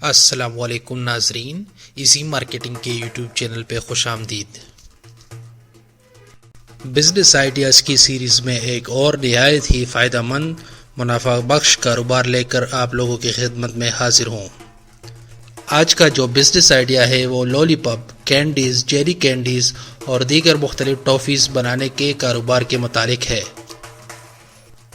السلام علیکم ناظرین، ایزی مارکیٹنگ کے یوٹیوب چینل پہ خوش آمدید۔ بزنس آئیڈیاز کی سیریز میں ایک اور نہایت ہی فائدہ مند منافع بخش کاروبار لے کر آپ لوگوں کی خدمت میں حاضر ہوں۔ آج کا جو بزنس آئیڈیا ہے وہ لولی پاپ، کینڈیز، جیلی کینڈیز اور دیگر مختلف ٹافیز بنانے کے کاروبار کے متعلق ہے۔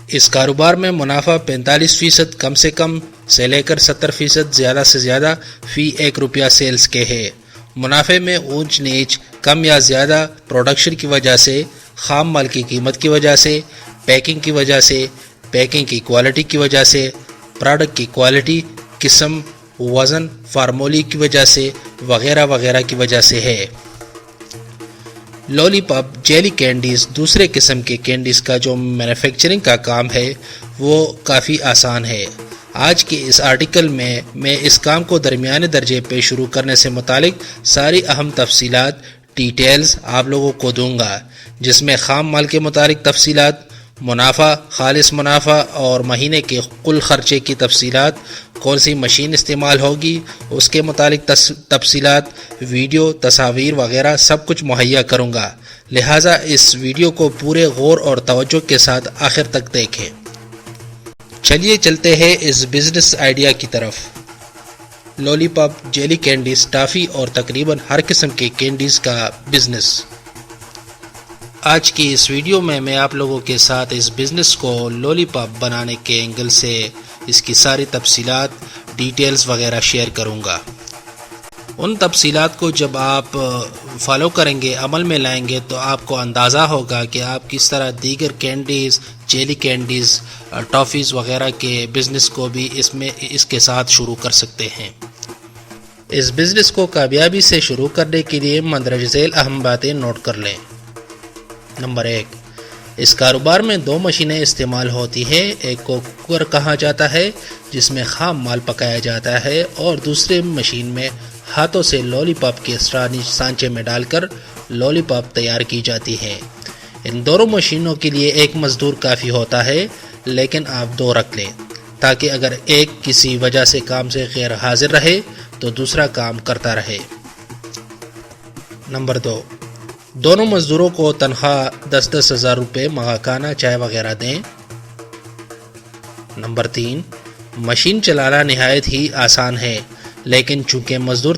اس کاروبار میں منافع 45% کم سے کم سے لے کر 70% زیادہ سے زیادہ فی 1 روپیہ سیلز کے ہے۔ منافع میں اونچ نیچ کم یا زیادہ پروڈکشن کی وجہ سے، خام مال کی قیمت کی وجہ سے، پیکنگ کی وجہ سے، پیکنگ کی کوالٹی کی وجہ سے، پروڈکٹ کی کوالٹی، قسم، وزن، فارمولی کی وجہ سے وغیرہ وغیرہ کی وجہ سے ہے۔ لولی پاپ جیلی کینڈیز دوسرے قسم کے کینڈیز کا جو مینوفیکچرنگ کا کام ہے وہ کافی آسان ہے۔ آج کے اس آرٹیکل میں اس کام کو درمیانے درجے پہ شروع کرنے سے متعلق ساری اہم تفصیلات ڈیٹیلز آپ لوگوں کو دوں گا، جس میں خام مال کے متعلق تفصیلات، منافع، خالص منافع اور مہینے کے کل خرچے کی تفصیلات، کون سی مشین استعمال ہوگی اس کے متعلق تفصیلات، ویڈیو، تصاویر وغیرہ سب کچھ مہیا کروں گا، لہٰذا اس ویڈیو کو پورے غور اور توجہ کے ساتھ آخر تک دیکھیں۔ چلیے چلتے ہیں اس بزنس آئیڈیا کی طرف۔ لولی پاپ، جیلی کینڈیز، ٹافی اور تقریباً ہر قسم کے کینڈیز کا بزنس۔ آج کی اس ویڈیو میں آپ لوگوں کے ساتھ اس بزنس کو لولی پاپ بنانے کے اینگل سے اس کی ساری تفصیلات، ڈیٹیلز وغیرہ شیئر کروں گا۔ ان تفصیلات کو جب آپ فالو کریں گے، عمل میں لائیں گے، تو آپ کو اندازہ ہوگا کہ آپ کس طرح دیگر کینڈیز، جیلی کینڈیز، ٹافیز وغیرہ کے بزنس کو بھی اس کے ساتھ شروع کر سکتے ہیں۔ اس بزنس کو کامیابی سے شروع کرنے کے لیے مندرجہ ذیل اہم باتیں نوٹ کر لیں۔ نمبر 1، اس کاروبار میں 2 مشینیں استعمال ہوتی ہیں۔ ایک کو کوکر کہا جاتا ہے جس میں خام مال پکایا جاتا ہے، اور دوسرے مشین میں ہاتھوں سے لولی پاپ کے سانچے میں ڈال کر لولی پاپ تیار کی جاتی ہے۔ ان دونوں مشینوں کے لیے ایک مزدور کافی ہوتا ہے، لیکن آپ 2 رکھ لیں تاکہ اگر ایک کسی وجہ سے کام سے غیر حاضر رہے تو دوسرا کام کرتا رہے۔ نمبر 2، دونوں مزدوروں کو تنخواہ 10-10 ہزار روپے ماہانہ چائے وغیرہ دیں۔ نمبر 3، مشین چلانا نہایت ہی آسان ہے، لیکن چونکہ مزدور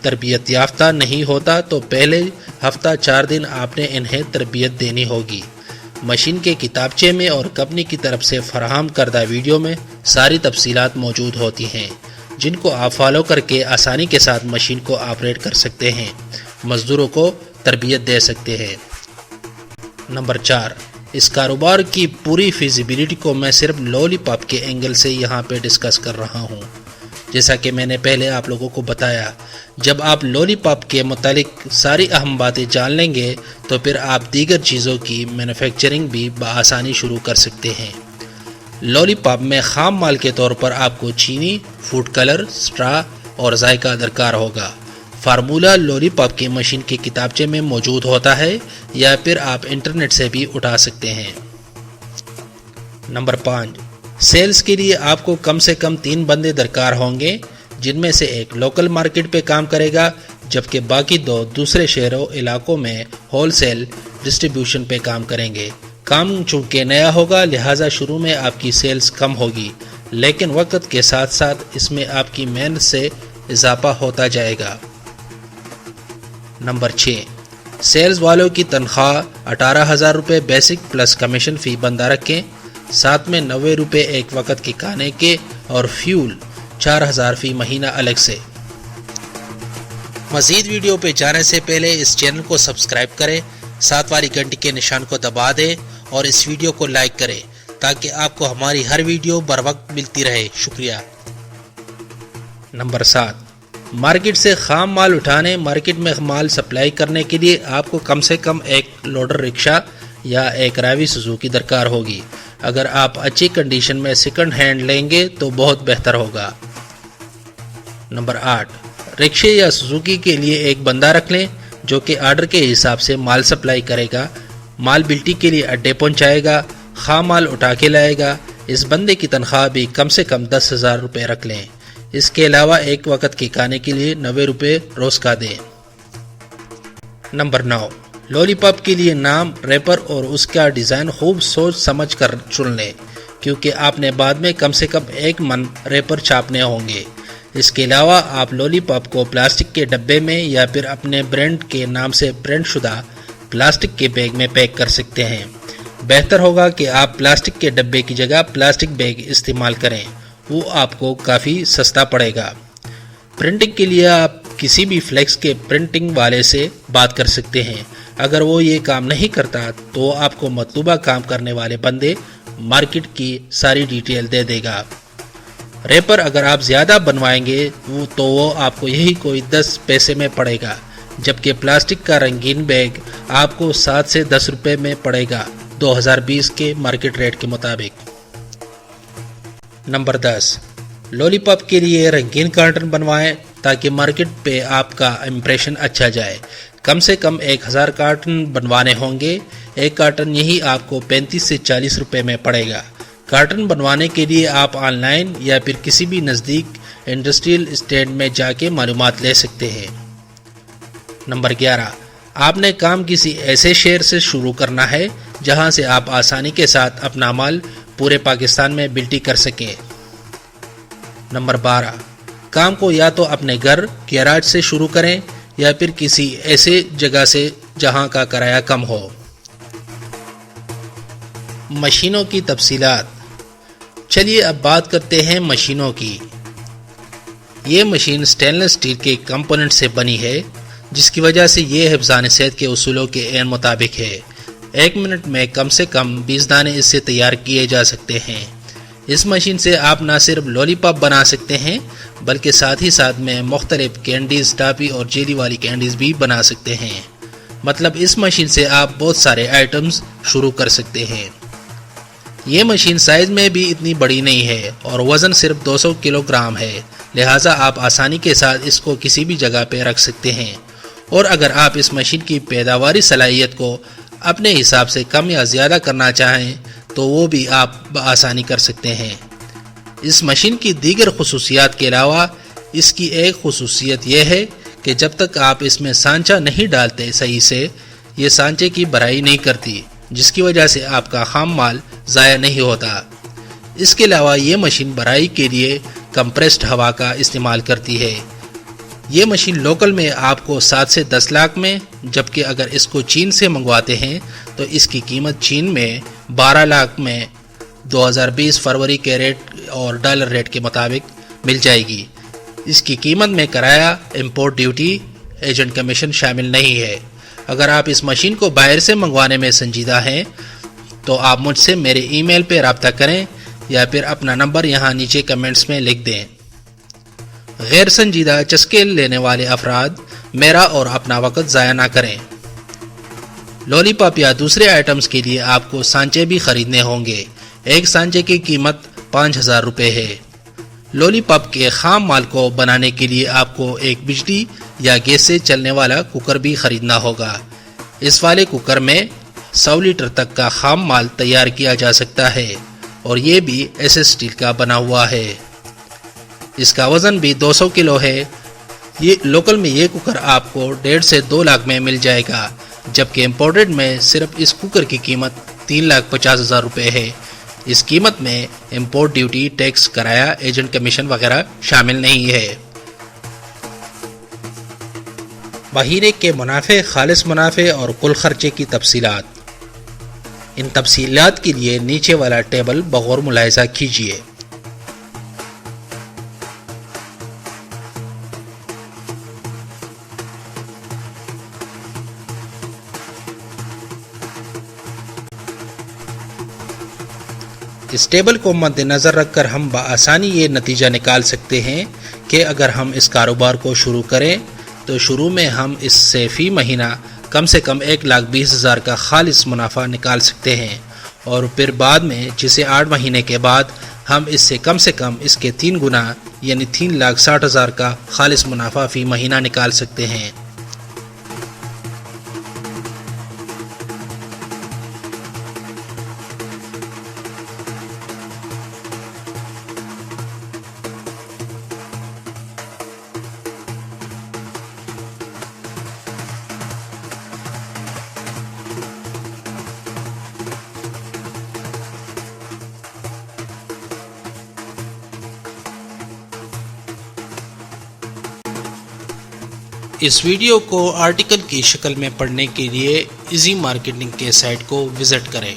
تربیت یافتہ نہیں ہوتا تو پہلے ہفتہ 4 دن آپ نے انہیں تربیت دینی ہوگی۔ مشین کے کتابچے میں اور کمپنی کی طرف سے فراہم کردہ ویڈیو میں ساری تفصیلات موجود ہوتی ہیں، جن کو آپ فالو کر کے آسانی کے ساتھ مشین کو آپریٹ کر سکتے ہیں، مزدوروں کو تربیت دے سکتے ہیں۔ نمبر 4، اس کاروبار کی پوری فیزیبلٹی کو میں صرف لولی پاپ کے اینگل سے یہاں پہ ڈسکس کر رہا ہوں۔ جیسا کہ میں نے پہلے آپ لوگوں کو بتایا، جب آپ لولی پاپ کے متعلق ساری اہم باتیں جان لیں گے تو پھر آپ دیگر چیزوں کی مینوفیکچرنگ بھی بآسانی شروع کر سکتے ہیں۔ لولی پاپ میں خام مال کے طور پر آپ کو چینی، فوڈ کلر، سٹرا اور ذائقہ درکار ہوگا۔ فارمولا لولی پاپ کی مشین کے کتابچے میں موجود ہوتا ہے، یا پھر آپ انٹرنیٹ سے بھی اٹھا سکتے ہیں۔ نمبر 5، سیلز کے لیے آپ کو کم سے کم 3 بندے درکار ہوں گے، جن میں سے ایک لوکل مارکیٹ پہ کام کرے گا، جبکہ باقی 2 دوسرے شہروں علاقوں میں ہول سیل ڈسٹریبیوشن پہ کام کریں گے۔ کام چونکہ نیا ہوگا لہٰذا شروع میں آپ کی سیلز کم ہوگی، لیکن وقت کے ساتھ ساتھ اس میں آپ کی محنت سے اضافہ ہوتا جائے گا۔ نمبر 6، سیلز والوں کی تنخواہ 18,000 روپے بیسک پلس کمیشن فی بندہ رکھیں، ساتھ میں 90 روپے ایک وقت کے کھانے کے اور فیول 4,000 فی مہینہ الگ سے۔ مزید ویڈیو پہ جانے سے پہلے اس چینل کو سبسکرائب کریں، ساتھ والی گھنٹی کے نشان کو دبا دیں اور اس ویڈیو کو لائک کریں تاکہ آپ کو ہماری ہر ویڈیو بر وقت ملتی رہے۔ شکریہ۔ نمبر 7، مارکیٹ سے خام مال اٹھانے، مارکیٹ میں مال سپلائی کرنے کے لیے آپ کو کم سے کم ایک لوڈر رکشہ یا ایک راوی سوزوکی درکار ہوگی۔ اگر آپ اچھی کنڈیشن میں سیکنڈ ہینڈ لیں گے تو بہت بہتر ہوگا۔ نمبر 8، رکشے یا سوزوکی کے لیے ایک بندہ رکھ لیں جو کہ آرڈر کے حساب سے مال سپلائی کرے گا، مال بلٹی کے لیے اڈے پہنچائے گا، خام مال اٹھا کے لائے گا۔ اس بندے کی تنخواہ بھی کم سے کم 10,000 روپے رکھ لیں۔ اس کے علاوہ ایک وقت کے کھانے کے لیے 90 روپے روز کا دیں۔ نمبر 9، لولی پاپ کے لیے نام، ریپر اور اس کا ڈیزائن خوب سوچ سمجھ کر چن لیں، کیونکہ آپ نے بعد میں کم سے کم 1 من ریپر چھاپنے ہوں گے۔ اس کے علاوہ آپ لولی پاپ کو پلاسٹک کے ڈبے میں یا پھر اپنے برانڈ کے نام سے پرنٹ شدہ پلاسٹک کے بیگ میں پیک کر سکتے ہیں۔ بہتر ہوگا کہ آپ پلاسٹک کے ڈبے کی جگہ پلاسٹک بیگ استعمال کریں، وہ آپ کو کافی سستا پڑے گا۔ پرنٹنگ کے لیے آپ کسی بھی فلیکس کے پرنٹنگ والے سے بات کر سکتے ہیں۔ اگر وہ یہ کام نہیں کرتا تو وہ آپ کو مطلوبہ کام کرنے والے بندے مارکیٹ کی ساری ڈیٹیل دے دے گا۔ ریپر اگر آپ زیادہ بنوائیں گے تو وہ آپ کو یہی کوئی 10 پیسے میں پڑے گا، جبکہ پلاسٹک کا رنگین بیگ آپ کو 7 سے 10 روپے میں پڑے گا 2020 کے مارکیٹ ریٹ کے مطابق۔ نمبر 10، لولی پاپ کے لیے رنگین کارٹن بنوائیں تاکہ مارکیٹ پہ آپ کا امپریشن اچھا جائے۔ کم سے کم 1000 کارٹن بنوانے ہوں گے۔ ایک کارٹن یہی آپ کو 35 سے 40 روپے میں پڑے گا۔ کارٹن بنوانے کے لیے آپ آن لائن یا پھر کسی بھی نزدیک انڈسٹریل اسٹینڈ میں جا کے معلومات لے سکتے ہیں۔ نمبر 11، آپ نے کام کسی ایسے شہر سے شروع کرنا ہے جہاں سے آپ آسانی کے ساتھ اپنا مال پورے پاکستان میں بلٹی کر سکیں۔ نمبر 12، کام کو یا تو اپنے گھر، گیراج سے شروع کریں یا پھر کسی ایسے جگہ سے جہاں کا کرایہ کم ہو۔ مشینوں کی تفصیلات۔ چلیے اب بات کرتے ہیں مشینوں کی۔ یہ مشین سٹینلیس سٹیل کے کمپوننٹ سے بنی ہے، جس کی وجہ سے یہ حفظان صحت کے اصولوں کے عین مطابق ہے۔ 1 منٹ میں کم سے کم 20 دانے اس سے تیار کیے جا سکتے ہیں۔ اس مشین سے آپ نہ صرف لولی پاپ بنا سکتے ہیں بلکہ ساتھ ہی ساتھ میں مختلف کینڈیز، ٹافی اور جیلی والی کینڈیز بھی بنا سکتے ہیں۔ مطلب اس مشین سے آپ بہت سارے آئٹمز شروع کر سکتے ہیں۔ یہ مشین سائز میں بھی اتنی بڑی نہیں ہے اور وزن صرف 200 کلو گرام ہے، لہٰذا آپ آسانی کے ساتھ اس کو کسی بھی جگہ پہ رکھ سکتے ہیں۔ اور اگر آپ اس مشین کی پیداواری صلاحیت کو اپنے حساب سے کم یا زیادہ کرنا چاہیں تو وہ بھی آپ بآسانی کر سکتے ہیں۔ اس مشین کی دیگر خصوصیات کے علاوہ اس کی ایک خصوصیت یہ ہے کہ جب تک آپ اس میں سانچہ نہیں ڈالتے صحیح سے، یہ سانچے کی بھرائی نہیں کرتی، جس کی وجہ سے آپ کا خام مال ضائع نہیں ہوتا۔ اس کے علاوہ یہ مشین بھرائی کے لیے کمپریسڈ ہوا کا استعمال کرتی ہے۔ یہ مشین لوکل میں آپ کو 7 سے 10 لاکھ میں، جبکہ اگر اس کو چین سے منگواتے ہیں تو اس کی قیمت چین میں 12 لاکھ میں 2020 فروری کے ریٹ اور ڈالر ریٹ کے مطابق مل جائے گی۔ اس کی قیمت میں کرایہ، امپورٹ ڈیوٹی، ایجنٹ کمیشن شامل نہیں ہے۔ اگر آپ اس مشین کو باہر سے منگوانے میں سنجیدہ ہیں تو آپ مجھ سے میرے ای میل پہ رابطہ کریں یا پھر اپنا نمبر یہاں نیچے کمنٹس میں لکھ دیں۔ غیر سنجیدہ چسکے لینے والے افراد میرا اور اپنا وقت ضائع نہ کریں۔ لولی پاپ یا دوسرے آئٹمز کے لیے آپ کو سانچے بھی خریدنے ہوں گے۔ ایک سانچے کی قیمت 5000 روپے ہے۔ لولی پاپ کے خام مال کو بنانے کے لیے آپ کو ایک بجلی یا گیس سے چلنے والا کوکر بھی خریدنا ہوگا۔ اس والے کوکر میں 100 لیٹر تک کا خام مال تیار کیا جا سکتا ہے اور یہ بھی ایسے سٹیل کا بنا ہوا ہے۔ اس کا وزن بھی 200 کلو ہے۔ یہ لوکل میں یہ کوکر آپ کو 1.5 سے 2 لاکھ میں مل جائے گا، جبکہ امپورٹڈ میں صرف اس کوکر کی قیمت 3,50,000 روپے ہے۔ اس قیمت میں امپورٹ ڈیوٹی، ٹیکس، کرایہ، ایجنٹ کمیشن وغیرہ شامل نہیں ہے۔ مہینے کے منافع، خالص منافع اور کل خرچے کی تفصیلات۔ ان تفصیلات کے لیے نیچے والا ٹیبل بغور ملاحظہ کیجیے۔ اس ٹیبل کو مد نظر رکھ کر ہم بآسانی یہ نتیجہ نکال سکتے ہیں کہ اگر ہم اس کاروبار کو شروع کریں تو شروع میں ہم اس سے فی مہینہ کم سے کم 1,20,000 کا خالص منافع نکال سکتے ہیں، اور پھر بعد میں جسے 8 مہینے کے بعد ہم اس سے کم اس کے 3 گنا یعنی 3,60,000 کا خالص منافع فی مہینہ نکال سکتے ہیں۔ اس ویڈیو کو آرٹیکل کی شکل میں پڑھنے کے لیے ایزی مارکیٹنگ کے سائٹ کو وزٹ کریں۔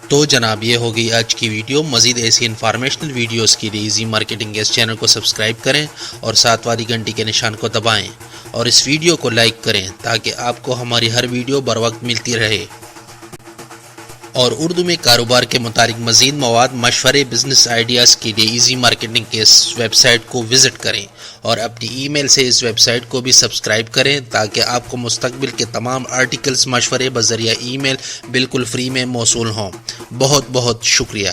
تو جناب یہ ہوگی آج کی ویڈیو۔ مزید ایسی انفارمیشنل ویڈیوز کے لیے ایزی مارکیٹنگ اس چینل کو سبسکرائب کریں اور ساتھ والی گھنٹی کے نشان کو دبائیں اور اس ویڈیو کو لائک کریں تاکہ آپ کو ہماری ہر ویڈیو بر وقت ملتی رہے۔ اور اردو میں کاروبار کے متعلق مزید مواد، مشورے، بزنس آئیڈیاز کے لیے ایزی مارکیٹنگ کے اس ویب سائٹ کو وزٹ کریں اور اپنی ای میل سے اس ویب سائٹ کو بھی سبسکرائب کریں تاکہ آپ کو مستقبل کے تمام آرٹیکلز، مشورے بذریعہ ای میل بالکل فری میں موصول ہوں۔ بہت بہت شکریہ۔